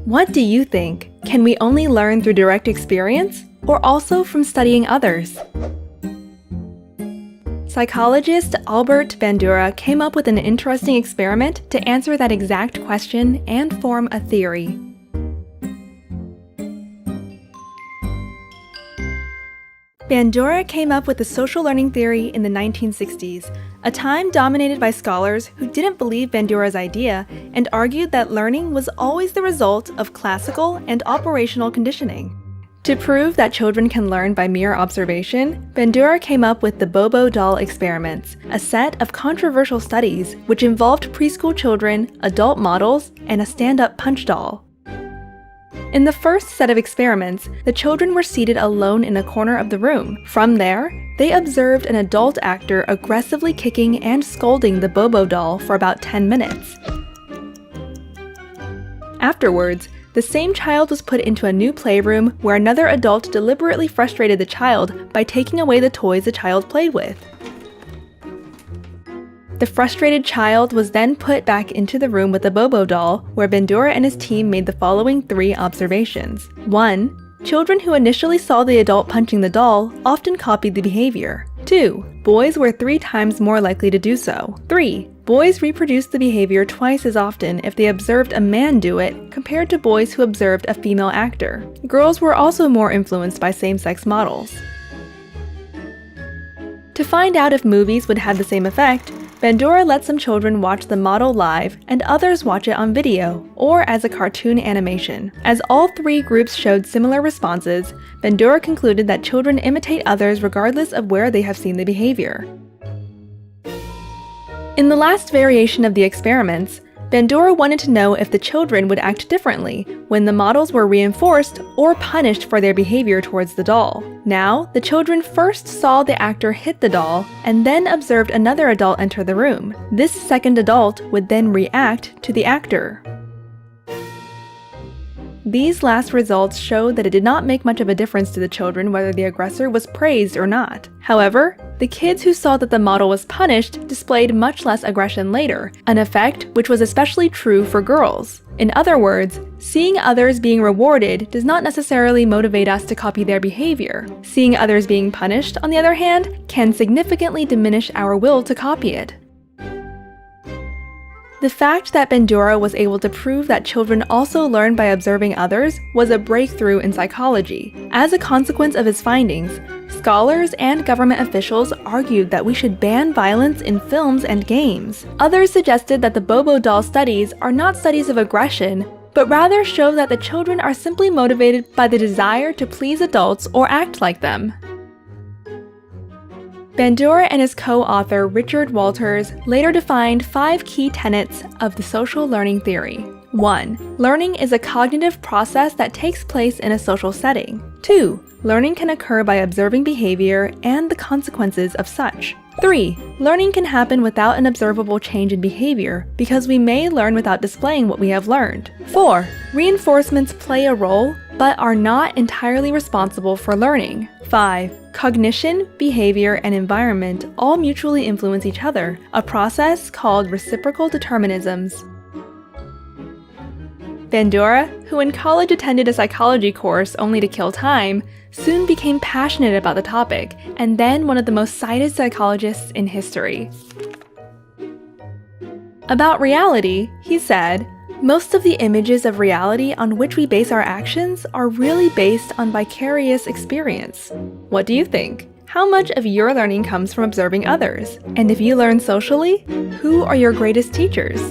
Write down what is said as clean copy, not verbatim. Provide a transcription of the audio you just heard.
What do you think? Can we only learn through direct experience, or also from studying others? Psychologist Albert Bandura came up with an interesting experiment to answer that exact question and form a theory. Bandura came up with the social learning theory in the 1960s, a time dominated by scholars who didn't believe Bandura's idea and argued that learning was always the result of classical and operational conditioning. To prove that children can learn by mere observation, Bandura came up with the Bobo doll experiments, a set of controversial studies which involved preschool children, adult models, and a stand-up punch doll. In the first set of experiments, the children were seated alone in a corner of the room. From there, they observed an adult actor aggressively kicking and scolding the Bobo doll for about 10 minutes. Afterwards, the same child was put into a new playroom where another adult deliberately frustrated the child by taking away the toys the child played with. The frustrated child was then put back into the room with the Bobo doll, where Bandura and his team made the following 3 observations. 1. Children who initially saw the adult punching the doll often copied the behavior. 2. Boys were 3 times more likely to do so. 3. Boys reproduced the behavior twice as often if they observed a man do it compared to boys who observed a female actor. Girls were also more influenced by same-sex models. To find out if movies would have the same effect, Bandura let some children watch the model live and others watch it on video, or as a cartoon animation. As all 3 groups showed similar responses, Bandura concluded that children imitate others regardless of where they have seen the behavior. In the last variation of the experiments, Bandura wanted to know if the children would act differently when the models were reinforced or punished for their behavior towards the doll. Now, the children first saw the actor hit the doll and then observed another adult enter the room. This second adult would then react to the actor. These last results showed that it did not make much of a difference to the children whether the aggressor was praised or not. However, the kids who saw that the model was punished displayed much less aggression later, an effect which was especially true for girls. In other words, seeing others being rewarded does not necessarily motivate us to copy their behavior. Seeing others being punished, on the other hand, can significantly diminish our will to copy it. The fact that Bandura was able to prove that children also learn by observing others was a breakthrough in psychology. As a consequence of his findings, scholars and government officials argued that we should ban violence in films and games. Others suggested that the Bobo doll studies are not studies of aggression, but rather show that the children are simply motivated by the desire to please adults or act like them. Bandura and his co-author Richard Walters later defined 5 key tenets of the social learning theory. 1. Learning is a cognitive process that takes place in a social setting. 2. Learning can occur by observing behavior and the consequences of such. 3. Learning can happen without an observable change in behavior because we may learn without displaying what we have learned. 4. Reinforcements play a role but are not entirely responsible for learning. 5. Cognition, behavior, and environment all mutually influence each other, a process called reciprocal determinisms. Bandura, who in college attended a psychology course only to kill time, soon became passionate about the topic, and then one of the most cited psychologists in history. About reality, he said, "Most of the images of reality on which we base our actions are really based on vicarious experience." What do you think? How much of your learning comes from observing others? And if you learn socially, who are your greatest teachers?